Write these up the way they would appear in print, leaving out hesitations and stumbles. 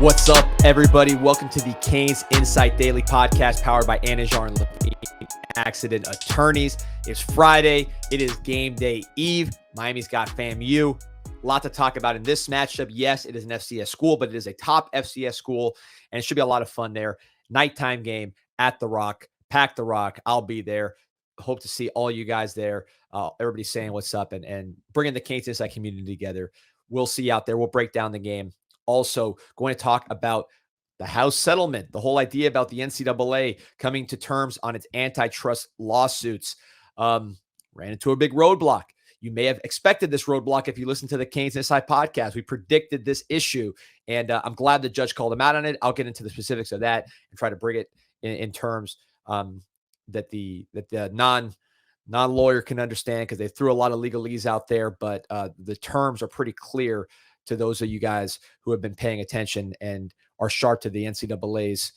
What's up, everybody? Welcome to the CanesInSight Daily Podcast powered by Anajar and Levine Accident Attorneys. It's Friday. It is game day eve. Miami's got FAMU. A lot to talk about in this matchup. Yes, it is an FCS school, but it is a top FCS school, and it should be a lot of fun there. Nighttime game at the Rock. Pack the Rock. I'll be there. Hope to see all you guys there. Everybody saying what's up and bringing the CanesInSight community together. We'll see you out there. We'll break down the game. Also, going to talk about the House settlement, the whole idea about the NCAA coming to terms on its antitrust lawsuits. Ran into a big roadblock. You may have expected this roadblock if you listen to the CanesInSight podcast. We predicted this issue, and I'm glad the judge called him out on it. I'll get into the specifics of that and try to bring it in terms that the non-lawyer can understand, because they threw a lot of legalese out there, but the terms are pretty clear to those of you guys who have been paying attention and are sharp to the NCAA's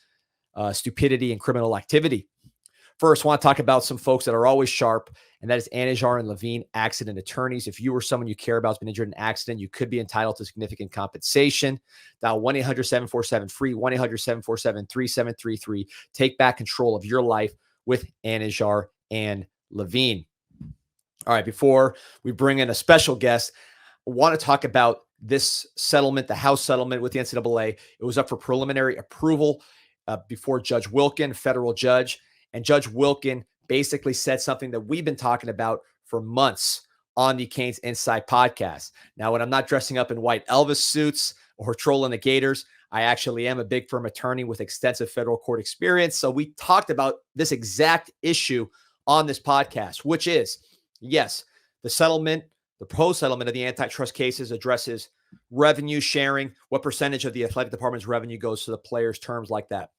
stupidity and criminal activity. First, I want to talk about some folks that are always sharp, and that is Anajar and Levine Accident Attorneys. If you or someone you care about has been injured in an accident, you could be entitled to significant compensation. Dial 1-800-747-FREE, 1-800-747-3733. Take back control of your life with Anajar and Levine. All right, before we bring in a special guest, I want to talk about this settlement, the House settlement with the NCAA. It was up for preliminary approval before Judge Wilkin, federal judge. And Judge Wilkin basically said something that we've been talking about for months on the CanesInSight podcast. Now, when I'm not dressing up in white Elvis suits or trolling the Gators, I actually am a big firm attorney with extensive federal court experience. So we talked about this exact issue on this podcast, which is, yes, the settlement, the proposed settlement of the antitrust cases addresses revenue sharing, what percentage of the athletic department's revenue goes to the players, terms like that.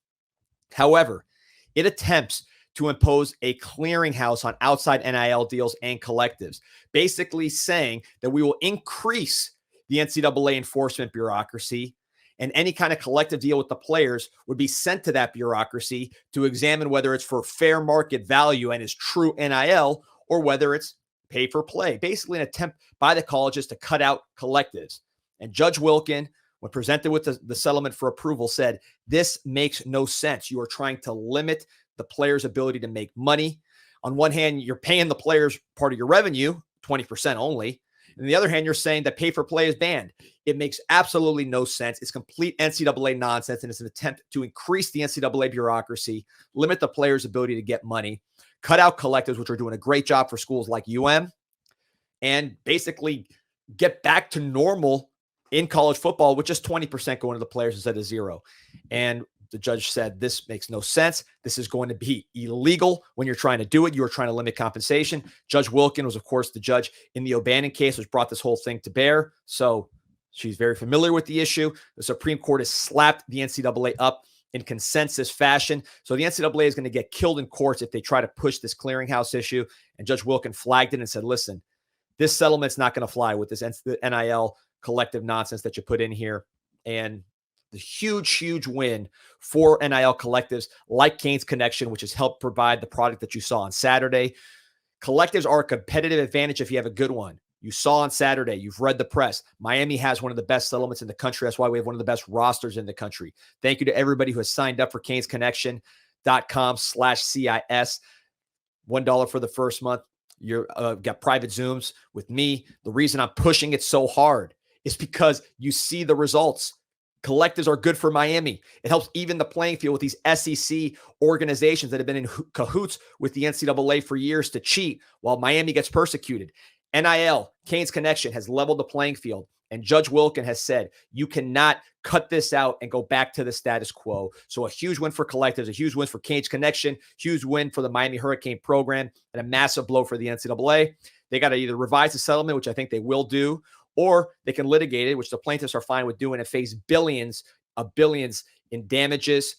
However, it attempts to impose a clearinghouse on outside NIL deals and collectives, basically saying that we will increase the NCAA enforcement bureaucracy, and any kind of collective deal with the players would be sent to that bureaucracy to examine whether it's for fair market value and is true NIL, or whether it's pay for play, basically an attempt by the colleges to cut out collectives. And Judge Wilkin, when presented with the settlement for approval, said, this makes no sense. You are trying to limit the players' ability to make money. On one hand, you're paying the players part of your revenue, 20% only. And on the other hand, you're saying that pay for play is banned. It makes absolutely no sense. It's complete NCAA nonsense, and it's an attempt to increase the NCAA bureaucracy, limit the players' ability to get money, cut out collectives, which are doing a great job for schools like UM, and basically get back to normal in college football with just 20% going to the players instead of zero. And the judge said, this makes no sense. This is going to be illegal when you're trying to do it. You are trying to limit compensation. Judge Wilkin was, of course, the judge in the O'Bannon case, which brought this whole thing to bear. So she's very familiar with the issue. The Supreme Court has slapped the NCAA up in consensus fashion. So the NCAA is going to get killed in courts if they try to push this clearinghouse issue. And Judge Wilkin flagged it and said, listen, this settlement's not going to fly with this NIL collective nonsense that you put in here. And the huge win for NIL collectives like Canes Connection, which has helped provide the product that you saw on Saturday. Collectives are a competitive advantage if you have a good one. You saw on Saturday, you've read the press. Miami has one of the best settlements in the country. That's why we have one of the best rosters in the country. Thank you to everybody who has signed up for canesconnection.com/CIS. $1 for the first month. You're got private Zooms with me. The reason I'm pushing it so hard is because you see the results. Collectives are good for Miami. It helps even the playing field with these SEC organizations that have been in cahoots with the NCAA for years to cheat while Miami gets persecuted. NIL, Canes Connection, has leveled the playing field. And Judge Wilkin has said, you cannot cut this out and go back to the status quo. So a huge win for collectives, a huge win for Canes Connection, huge win for the Miami Hurricane program, and a massive blow for the NCAA. They got to either revise the settlement, which I think they will do, or they can litigate it, which the plaintiffs are fine with doing, and face billions in damages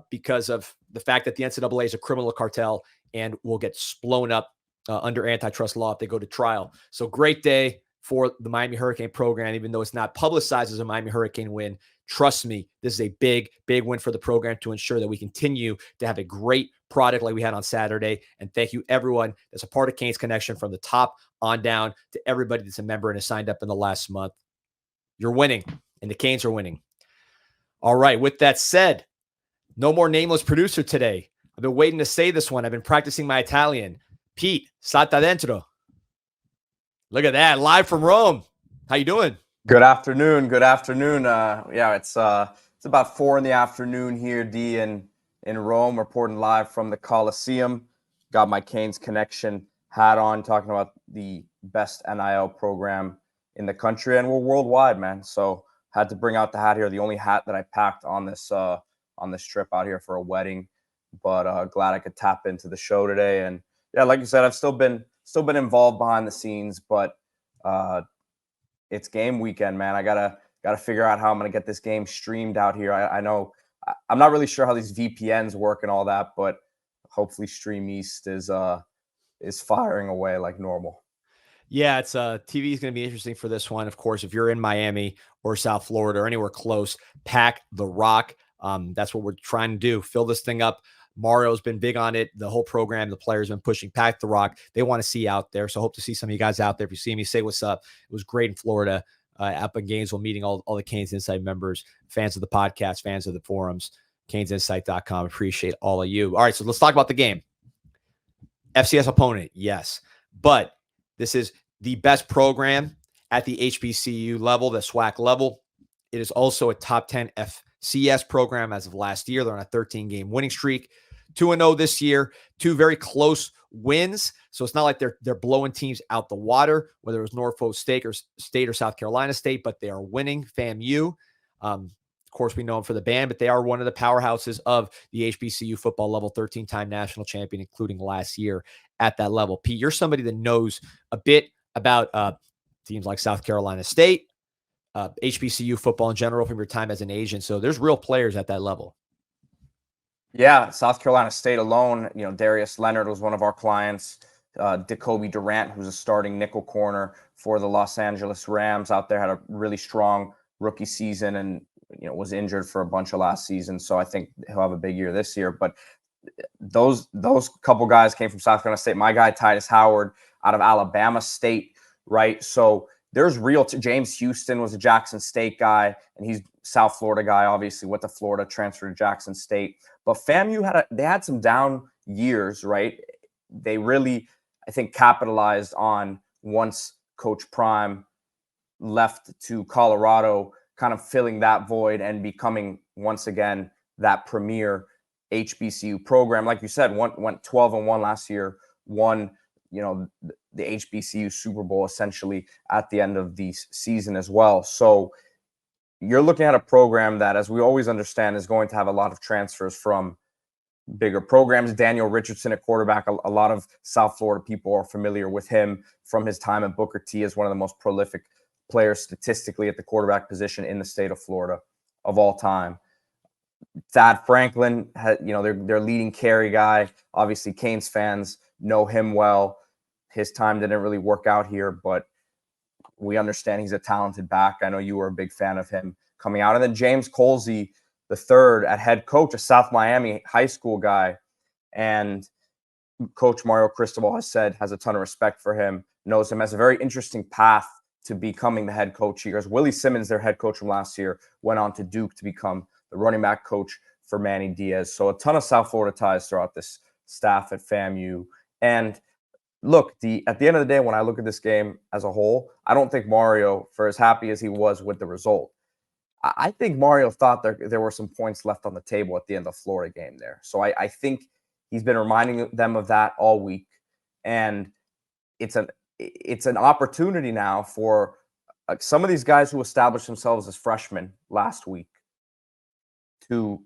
because of the fact that the NCAA is a criminal cartel and will get blown up under antitrust law if they go to trial. So great day for the Miami Hurricane program, even though it's not publicized as a Miami Hurricane win. Trust me, this is a big win for the program to ensure that we continue to have a great product like we had on Saturday. And thank you, everyone that's a part of Canes Connection, from the top on down to everybody that's a member and has signed up in the last month. You're winning, and the Canes are winning. All right. With that said, no more nameless producer today. I've been waiting to say this one. I've been practicing my Italian. Pete, salta dentro. Look at that. Live from Rome. How you doing? Good afternoon. Good afternoon. Yeah, it's about 4 in the afternoon here, D, in Rome, reporting live from the Coliseum. Got my Canes Connection hat on, talking about the best NIL program in the country, and we're worldwide, man. So had to bring out the hat here. The only hat that I packed on this trip out here for a wedding, but glad I could tap into the show today. And yeah, like you said, I've still been involved behind the scenes, but it's game weekend, man. I gotta figure out how I'm gonna get this game streamed out here. I know I'm not really sure how these VPNs work and all that, but hopefully Stream East is firing away like normal. Yeah, it's TV is going to be interesting for this one. Of course, if you're in Miami or South Florida or anywhere close, pack the rock. That's what we're trying to do. Fill this thing up. Mario's been big on it. The whole program, the players been pushing pack the rock. They want to see out there. So hope to see some of you guys out there. If you see me, say what's up. It was great in Florida, up in Gainesville, meeting all the Canes Insight members, fans of the podcast, fans of the forums, CanesInsight.com. Appreciate all of you. All right, so let's talk about the game. FCS opponent, yes. But this is the best program at the HBCU level, the SWAC level. It is also a top 10 FCS program as of last year. They're on a 13-game winning streak. 2-0 this year, 2 very close wins. So it's not like they're blowing teams out the water, whether it was Norfolk State or South Carolina State, but they are winning. FAMU, of course, we know them for the band, but they are one of the powerhouses of the HBCU football level, 13-time national champion, including last year at that level. Pete, you're somebody that knows a bit about teams like South Carolina State, HBCU football in general from your time as an agent. So there's real players at that level. Yeah, South Carolina State alone, Darius Leonard was one of our clients. Jacoby Durant, who's a starting nickel corner for the Los Angeles Rams out there, had a really strong rookie season and was injured for a bunch of last season. So I think he'll have a big year this year. But those couple guys came from South Carolina State. My guy, Titus Howard, out of Alabama State, right? So there's real James Houston was a Jackson State guy, and he's South Florida guy, obviously, went to Florida, transferred to Jackson State. But FAMU had some down years, right? They really, I think, capitalized on once Coach Prime left to Colorado, kind of filling that void and becoming once again that premier HBCU program. Like you said, went 12-1 last year, won the HBCU Super Bowl essentially at the end of the season as well. So you're looking at a program that, as we always understand, is going to have a lot of transfers from bigger programs. Daniel Richardson at quarterback, a lot of South Florida people are familiar with him from his time at Booker T as one of the most prolific players statistically at the quarterback position in the state of Florida of all time. Thad Franklin, their leading carry guy. Obviously, Canes fans know him well. His time didn't really work out here, but we understand he's a talented back. I know you were a big fan of him coming out. And then James Colsey, the third at head coach, a South Miami high school guy. And Coach Mario Cristobal has a ton of respect for him, knows him, has a very interesting path to becoming the head coach here. As Willie Simmons, their head coach from last year, went on to Duke to become the running back coach for Manny Diaz. So a ton of South Florida ties throughout this staff at FAMU. And look, at the end of the day, when I look at this game as a whole, I don't think Mario, for as happy as he was with the result, I think Mario thought there were some points left on the table at the end of the Florida game there. So I think he's been reminding them of that all week. And it's an opportunity now for some of these guys who established themselves as freshmen last week to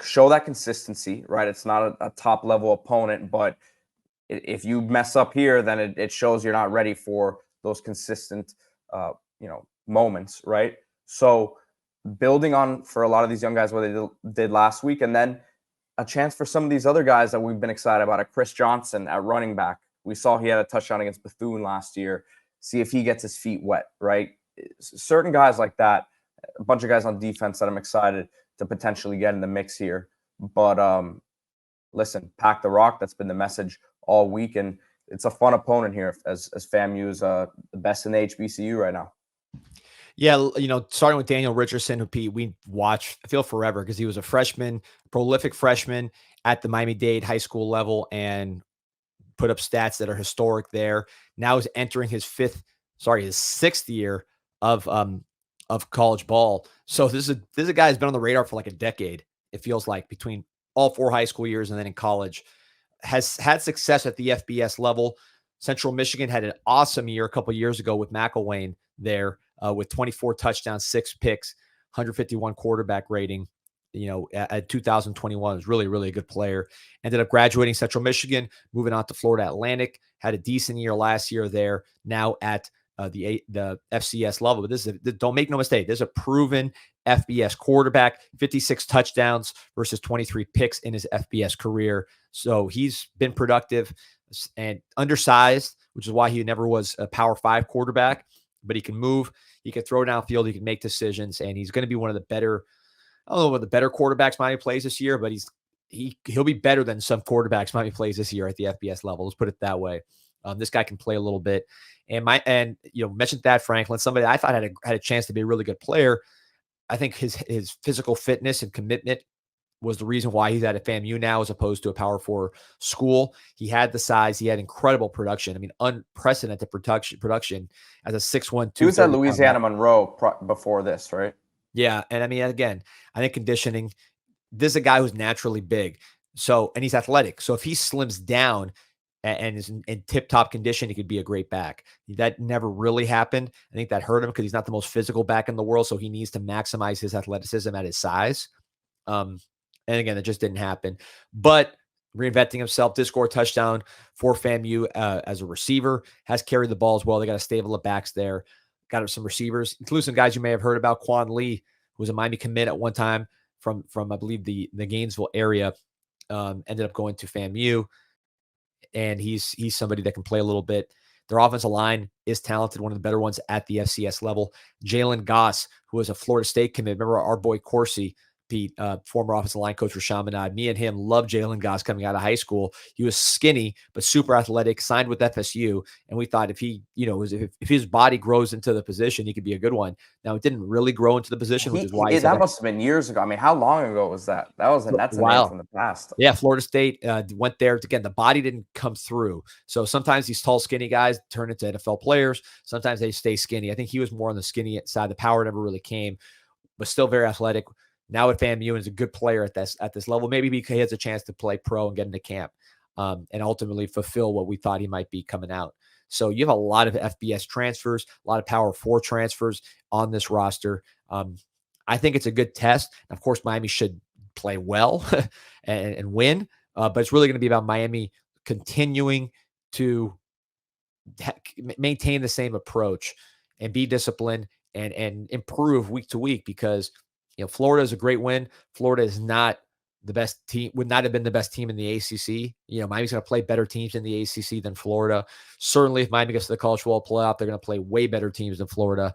show that consistency, right? It's not a top level opponent, but if you mess up here, then it shows you're not ready for those consistent, moments, right? So building on for a lot of these young guys what they did last week, and then a chance for some of these other guys that we've been excited about. Chris Johnson at running back. We saw he had a touchdown against Bethune last year. See if he gets his feet wet, right? Certain guys like that, a bunch of guys on defense that I'm excited to potentially get in the mix here. But listen, pack the rock. That's been the message all week, and it's a fun opponent here as FAMU is the best in the HBCU right now. Yeah, starting with Daniel Richardson, who Pete, we watched, I feel forever because he was a freshman, prolific freshman at the Miami-Dade high school level and put up stats that are historic there. Now he's entering his sixth year of college ball. So this is a guy who's been on the radar for like a decade. It feels like between all 4 high school years and then in college, has had success at the FBS level. Central Michigan had an awesome year a couple years ago with McElwain there with 24 touchdowns, 6 picks, 151 quarterback rating. At 2021, was really, really a good player. Ended up graduating Central Michigan, moving on to Florida Atlantic. Had a decent year last year there. Now at the FCS level, but don't make no mistake. This is a proven FBS quarterback. 56 touchdowns versus 23 picks in his FBS career. So he's been productive and undersized, which is why he never was a Power 5 quarterback. But he can move, he can throw downfield, he can make decisions, and he's going to be one of the better. I don't know what the better quarterbacks Miami plays this year, but he'll be better than some quarterbacks Miami plays this year at the FBS level. Let's put it that way. This guy can play a little bit, and mentioned Thad Franklin, somebody I thought had a chance to be a really good player. I think his physical fitness and commitment was the reason why he's at FAMU now as opposed to a Power 4 school. He had the size. He had incredible production. I mean, unprecedented production as a 6'1", He was at 230 Louisiana Monroe before this, right? Yeah, and I mean, again, I think conditioning, this is a guy who's naturally big. So, and he's athletic. So if he slims down and is in tip-top condition, he could be a great back. That never really happened. I think that hurt him because he's not the most physical back in the world. So he needs to maximize his athleticism at his size. And again, it just didn't happen. But reinventing himself, did score a touchdown for FAMU as a receiver, has carried the ball as well. They got a stable of backs there. Got some receivers, including some guys you may have heard about. Quan Lee, who was a Miami commit at one time from I believe the Gainesville area, ended up going to FAMU, and he's somebody that can play a little bit. Their offensive line is talented, one of the better ones at the FCS level. Jalen Goss, who was a Florida State commit. Remember our boy Corsi, Pete, former offensive line coach for Chaminade. Me and him loved Jalen Goss coming out of high school. He was skinny, but super athletic, signed with FSU. And we thought if he, if his body grows into the position, he could be a good one. Now, it didn't really grow into the position, which is why that must have been years ago. I mean, how long ago was that? That's a name from the past. Yeah, Florida State went there. Again, the body didn't come through. So sometimes these tall, skinny guys turn into NFL players. Sometimes they stay skinny. I think he was more on the skinny side. The power never really came, but still very athletic. Now at FAMU and is a good player at this level. Maybe because he has a chance to play pro and get into camp and ultimately fulfill what we thought he might be coming out. So you have a lot of FBS transfers, a lot of Power 4 transfers on this roster. I think it's a good test. Of course, Miami should play well and win, but it's really going to be about Miami continuing to maintain the same approach and be disciplined and improve week to week because Florida is a great win. Florida is not the best team, would not have been the best team in the ACC. Miami's going to play better teams in the ACC than Florida. Certainly, if Miami gets to the college football playoff, they're going to play way better teams than Florida.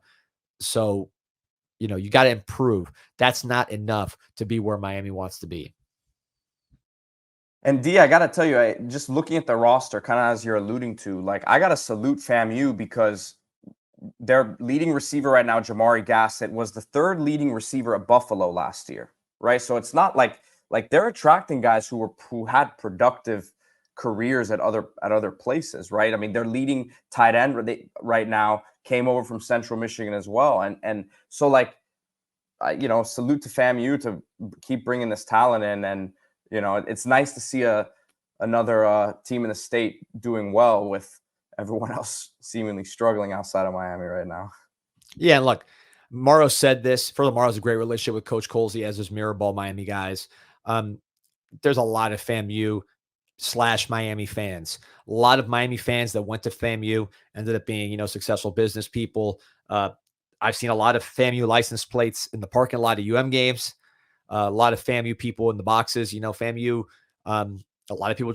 So, you got to improve. That's not enough to be where Miami wants to be. And D, I got to tell you, just looking at the roster, kind of as you're alluding to, I got to salute FAMU because their leading receiver right now, Jamari Gassett, was the third leading receiver at Buffalo last year, right? So it's not like they're attracting guys who had productive careers at other places, right? I mean, their leading tight end right now came over from Central Michigan as well, and so salute to FAMU to keep bringing this talent in, and it's nice to see another team in the state doing well with everyone else seemingly struggling outside of Miami right now. Yeah, and look, Morrow said this. Furthermore, has a great relationship with Coach Colsey, as his Mirrorball Miami guys. There's a lot of FAMU/Miami fans. A lot of Miami fans that went to FAMU ended up being, successful business people. I've seen a lot of FAMU license plates in the parking lot of UM games. A lot of FAMU people in the boxes. FAMU. A lot of people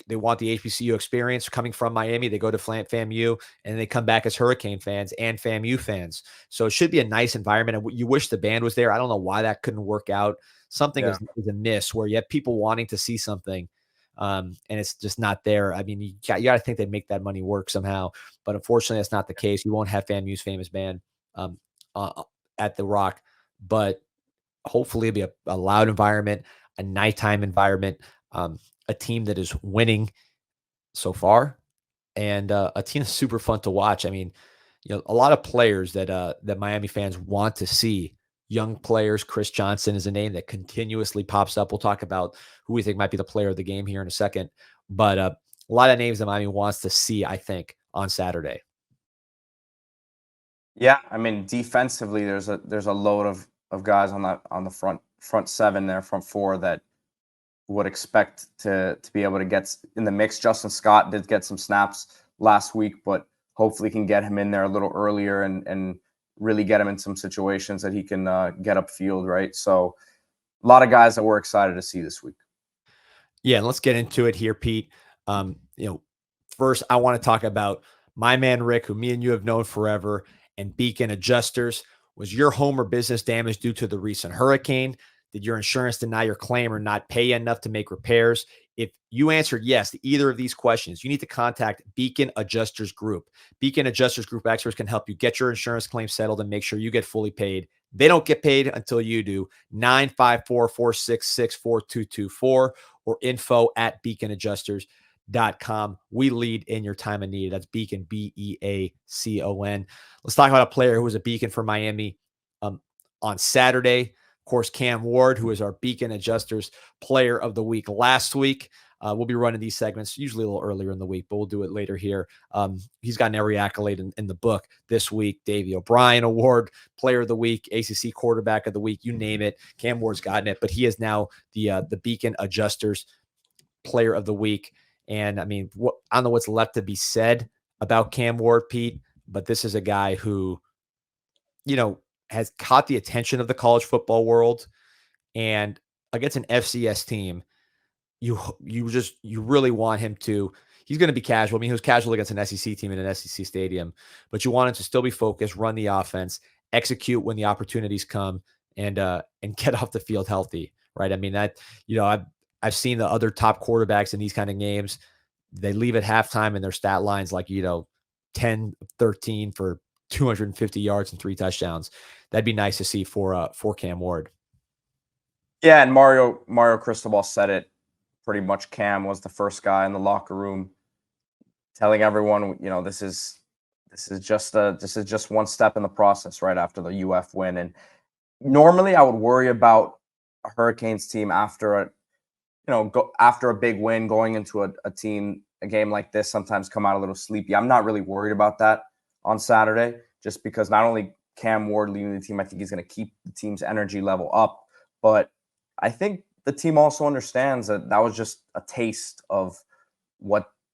they want the HBCU experience coming from Miami. They go to FAMU and they come back as Hurricane fans and FAMU fans. So it should be a nice environment. And you wish the band was there. I don't know why that couldn't work out. Something is amiss where you have people wanting to see something and it's just not there. I mean, you got to think they'd make that money work somehow. But unfortunately, that's not the case. You won't have FAMU's famous band. um, uh, at the Rock, but hopefully it'll be a loud environment, a nighttime environment, a team that is winning so far, and a team that's super fun to watch. I mean, a lot of players that Miami fans want to see. Young players. Chris Johnson is a name that continuously pops up. We'll talk about who we think might be the player of the game here in a second, but a lot of names that Miami wants to see, I think, on Saturday. Yeah, I mean, defensively, there's a load of guys on the front seven there, front four that would expect to be able to get in the mix. Justin Scott did get some snaps last week, but hopefully can get him in there a little earlier and really get him in some situations that he can get upfield, right? So a lot of guys that we're excited to see this week. Yeah, and let's get into it here, Pete. First I want to talk about my man Rick, who me and you have known forever, and Beacon Adjusters. Was your home or business damaged due to the recent hurricane? Did your insurance deny your claim or not pay you enough to make repairs? If you answered yes to either of these questions, you need to contact Beacon Adjusters Group. Beacon Adjusters Group experts can help you get your insurance claim settled and make sure you get fully paid. They don't get paid until you do. 954-466-4224 or info@beaconadjusters.com. We lead in your time of need. That's Beacon, Beacon. Let's talk about a player who was a beacon for Miami on Saturday. Of course, Cam Ward, who is our Beacon Adjusters Player of the Week last week. We'll be running these segments usually a little earlier in the week, but we'll do it later here. He's gotten every accolade in the book this week. Davey O'Brien Award, Player of the Week, ACC Quarterback of the Week, you name it. Cam Ward's gotten it, but he is now the Beacon Adjusters Player of the Week. And I mean, I don't know what's left to be said about Cam Ward, Pete, but this is a guy who, has caught the attention of the college football world, and against an FCS team, you really want him to. He's going to be casual. I mean, he was casual against an SEC team in an SEC stadium, but you want him to still be focused, run the offense, execute when the opportunities come, and get off the field healthy, right? I mean, I've seen the other top quarterbacks in these kind of games. They leave at halftime and their stat lines like 10-13 for 250 yards and 3 touchdowns. That'd be nice to see for Cam Ward. Yeah, and Mario Cristobal said it pretty much. Cam was the first guy in the locker room telling everyone, this is just one step in the process right after the UF win. And normally I would worry about a Hurricanes team after a big win, going into a game like this, sometimes come out a little sleepy. I'm not really worried about that on Saturday, just because not only Cam Ward leading the team, I think he's going to keep the team's energy level up, but I think the team also understands that was just a taste of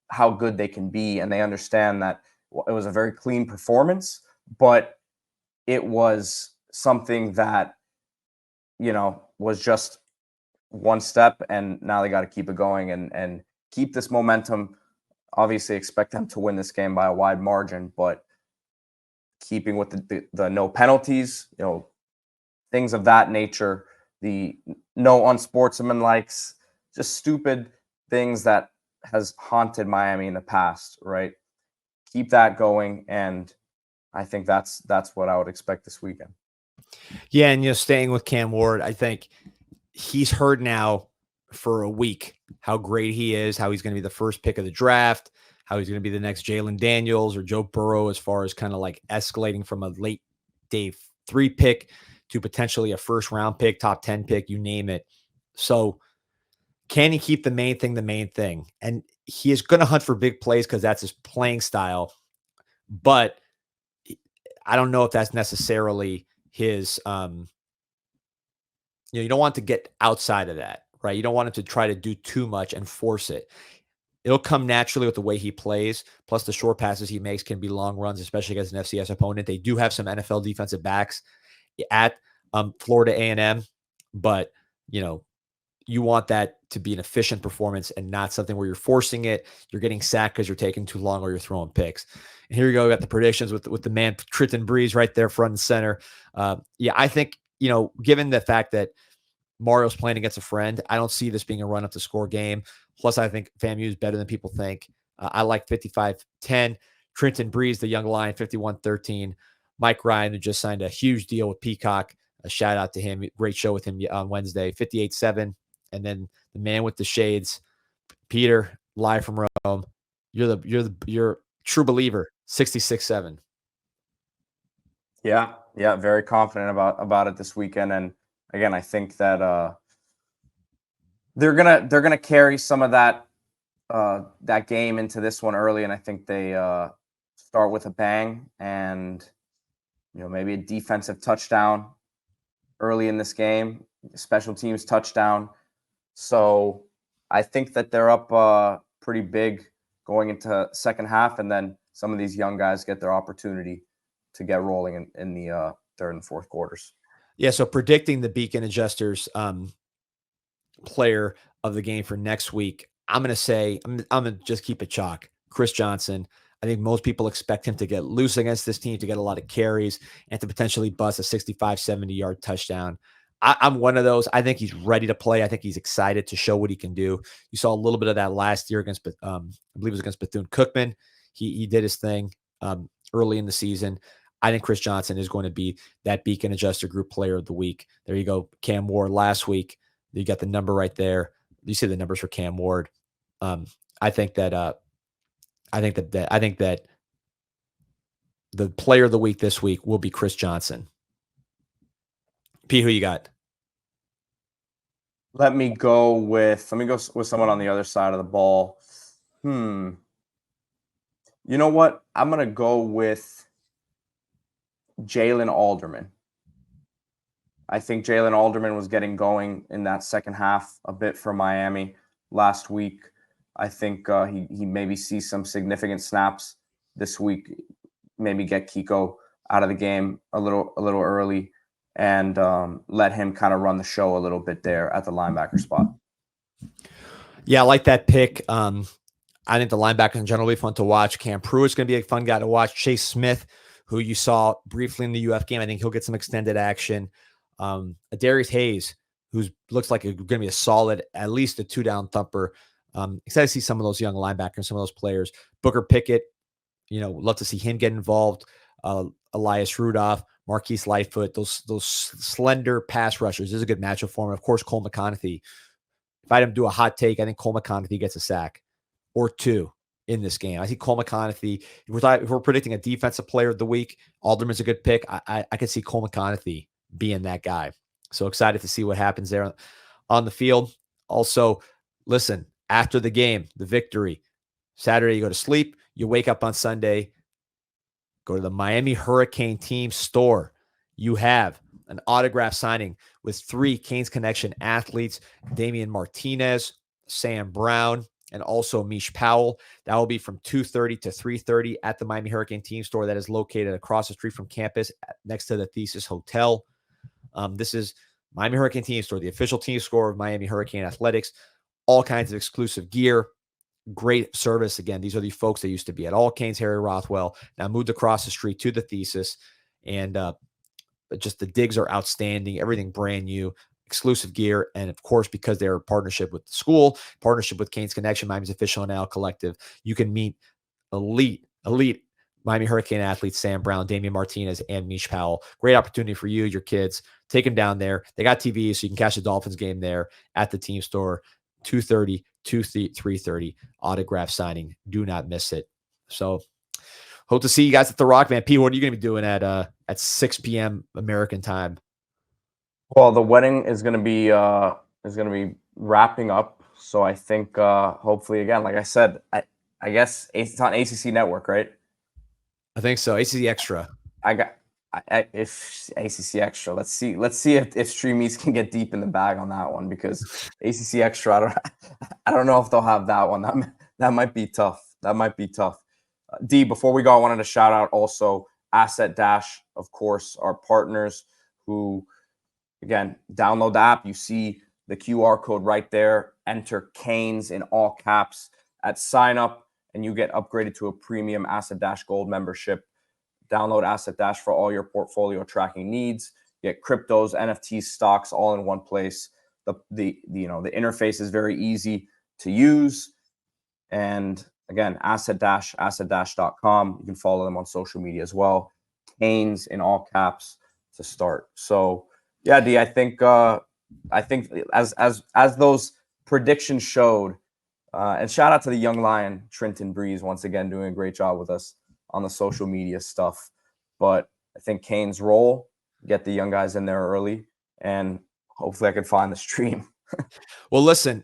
how good they can be, and they understand that it was a very clean performance, but it was something that was just one step, and now they got to keep it going and keep this momentum. Obviously expect them to win this game by a wide margin, but keeping with the no penalties, things of that nature, the no unsportsmanlike, just stupid things that has haunted Miami in the past, right? Keep that going, and I think that's what I would expect this weekend. Yeah, and staying with Cam Ward, I think he's heard now for a week how great he is, how he's going to be the first pick of the draft, how he's going to be the next Jalen Daniels or Joe Burrow, as far as kind of like escalating from a late day 3 pick to potentially a first round pick, top 10 pick, you name it. So can he keep the main thing? And he is going to hunt for big plays because that's his playing style. But I don't know if that's necessarily his, you don't want to get outside of that, right? You don't want him to try to do too much and force it. It'll come naturally with the way he plays. Plus, the short passes he makes can be long runs, especially against an FCS opponent. They do have some NFL defensive backs at Florida A&M, but you want that to be an efficient performance and not something where you're forcing it. You're getting sacked because you're taking too long or you're throwing picks. And here you go. We got the predictions with the man Trenton Breeze right there front and center. I think given the fact that Mario's playing against a friend, I don't see this being a run up to score game. Plus, I think FAMU is better than people think. I like 55-10. Trenton Breeze, the young lion, 51-13. Mike Ryan, who just signed a huge deal with Peacock. A shout out to him. Great show with him on Wednesday, 58-7. And then the man with the shades, Peter, live from Rome. You're true believer, 66-7. Yeah, yeah, very confident about it this weekend. And again, I think that they're gonna carry some of that game into this one early, and I think they start with a bang, and maybe a defensive touchdown early in this game, special teams touchdown. So I think that they're up pretty big going into second half, and then some of these young guys get their opportunity to get rolling in the third and fourth quarters. Yeah, so predicting the Beacon Adjusters player of the game for next week, I'm going to say, I'm going to just keep it chalk. Chris Johnson. I think most people expect him to get loose against this team, to get a lot of carries, and to potentially bust a 65, 70-yard touchdown. I'm one of those. I think he's ready to play. I think he's excited to show what he can do. You saw a little bit of that last year against, I believe it was against Bethune-Cookman. He did his thing early in the season. I think Chris Johnson is going to be that Beacon Adjuster Group Player of the Week. There you go. Cam Ward last week. You got the number right there. You see the numbers for Cam Ward. I think that the Player of the Week this week will be Chris Johnson. Pete, who you got? Let me go with someone on the other side of the ball. You know what? I'm gonna go with Jalen Alderman. I think Jalen Alderman was getting going in that second half a bit for Miami last week. I think he maybe sees some significant snaps this week. Maybe get Kiko out of the game a little early, and let him kind of run the show a little bit there at the linebacker spot. Yeah, I like that pick. I think the linebackers in general will be fun to watch. Cam Pruitt's going to be a fun guy to watch. Chase Smith, who you saw briefly in the UF game, I think he'll get some extended action. Darius Hayes, who looks like going to be a solid, at least a 2-down thumper. Excited to see some of those young linebackers, some of those players. Booker Pickett, love to see him get involved. Elias Rudolph, Marquise Lightfoot, those slender pass rushers. This is a good matchup for him. Of course, Cole McConaughey. If I had him do a hot take, I think Cole McConaughey gets a sack or two in this game. I think Cole McConaughey, if we're predicting a defensive player of the week, Alderman's a good pick. I could see Cole McConaughey being that guy. So excited to see what happens there on the field. Also, listen, after the game, the victory, Saturday you go to sleep, you wake up on Sunday, go to the Miami Hurricane team store. You have an autograph signing with 3 Canes Connection athletes, Damian Martinez, Sam Brown, and also Mish Powell. That will be from 2:30 to 3:30 at the Miami Hurricane team store that is located across the street from campus next to the Thesis Hotel. This is Miami Hurricane team store, the official team store of Miami Hurricane Athletics. All kinds of exclusive gear, great service. Again, these are the folks that used to be at All Canes, Harry Rothwell, now moved across the street to the Thesis. And just the digs are outstanding, everything brand new, exclusive gear. And of course, because they're a partnership with the school, partnership with Canes Connection, Miami's official NL collective, you can meet elite Miami Hurricane athletes, Sam Brown, Damian Martinez, and Mish Powell. Great opportunity for you, your kids. Take them down there. They got TV, so you can catch the Dolphins game there at the team store, 2:30 to 3:30, autograph signing. Do not miss it. So hope to see you guys at the Rock, man. Pete, what are you going to be doing at 6 p.m. American time? Well, the wedding is going to be wrapping up. So I think hopefully, again, like I said, I guess it's on ACC Network, right? I think so. ACC Extra. If ACC Extra. Let's see if Stream East can get deep in the bag on that one, because ACC Extra, I don't know if they'll have that one. That might be tough. D, before we go, I wanted to shout out also Asset Dash, of course, our partners who, again, download the app. You see the QR code right there. Enter Canes in all caps at sign up, and you get upgraded to a premium Asset Dash Gold membership. Download Asset Dash for all your portfolio tracking needs. Get cryptos, NFTs, stocks, all in one place. The interface is very easy to use. And again, assetdash.com. You can follow them on social media as well. Canes in all caps to start. So yeah, D, I think as those predictions showed, and shout out to the young lion, Trenton Breeze, once again doing a great job with us on the social media stuff. But I think Canes roll, get the young guys in there early, and hopefully I can find the stream. Well, listen,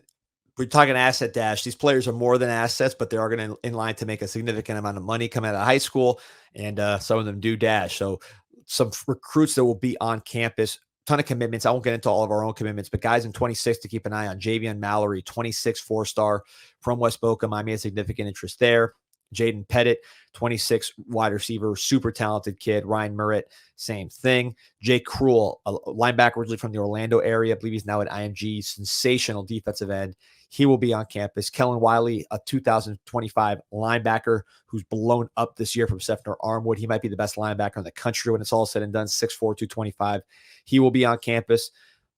we're talking asset dash. These players are more than assets, but they are going to in line to make a significant amount of money coming out of high school, and some of them do dash. So some recruits that will be on campus, ton of commitments. I won't get into all of our own commitments, but guys in 26 to keep an eye on. Javion Mallory, 26 4-star from West Boca. Miami has significant interest there. Jaden Pettit, 26 wide receiver, super talented kid. Ryan Murrett, same thing. Jake Cruel, a linebacker originally from the Orlando area. I believe he's now at IMG. Sensational defensive end. He will be on campus. Kellen Wiley, a 2025 linebacker who's blown up this year from Sefner Armwood. He might be the best linebacker in the country when it's all said and done, 6'4", 225. He will be on campus.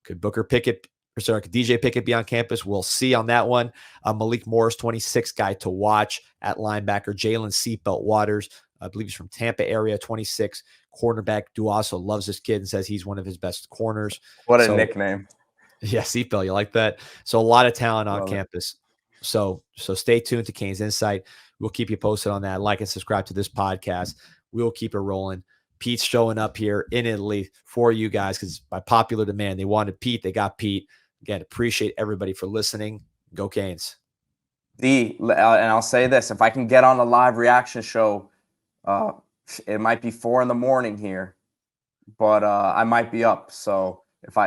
Could DJ Pickett be on campus? We'll see on that one. Malik Morris, 26 guy to watch at linebacker. Jalen Seatbelt Waters, I believe he's from Tampa area, 26 cornerback. Duaso loves this kid and says he's one of his best corners. What a nickname. Yeah, Seatbelt, you like that? So a lot of talent on campus. So stay tuned to CanesInSight. We'll keep you posted on that. Like and subscribe to this podcast. We'll keep it rolling. Pete's showing up here in Italy for you guys because by popular demand, they wanted Pete. They got Pete. Again, appreciate everybody for listening. Go Canes. And I'll say this, if I can get on a live reaction show, it might be 4 a.m. here, but I might be up. So if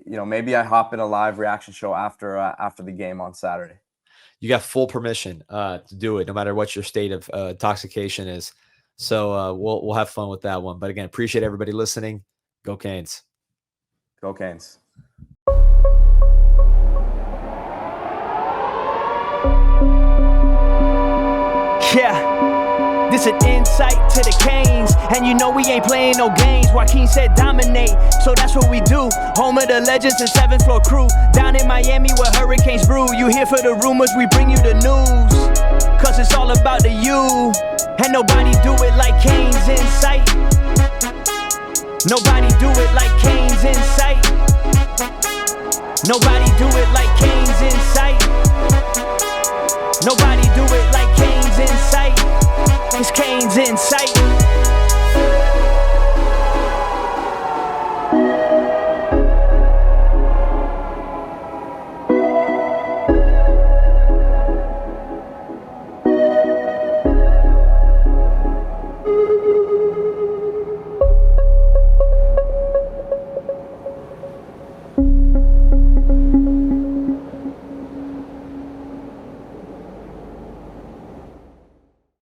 maybe I hop in a live reaction show after the game on Saturday. You got full permission to do it, no matter what your state of intoxication is. So we'll have fun with that one. But again, appreciate everybody listening. Go Canes. Go Canes. Yeah, this an insight to the Canes, and you know we ain't playing no games. Joaquin said dominate, so that's what we do. Home of the legends and 7th floor crew, down in Miami where hurricanes brew. You here for the rumors, we bring you the news, cause it's all about the you, and nobody do it like CanesInSight. Nobody do it like CanesInSight. Nobody do it like CanesInSight. Nobody do it like CanesInSight.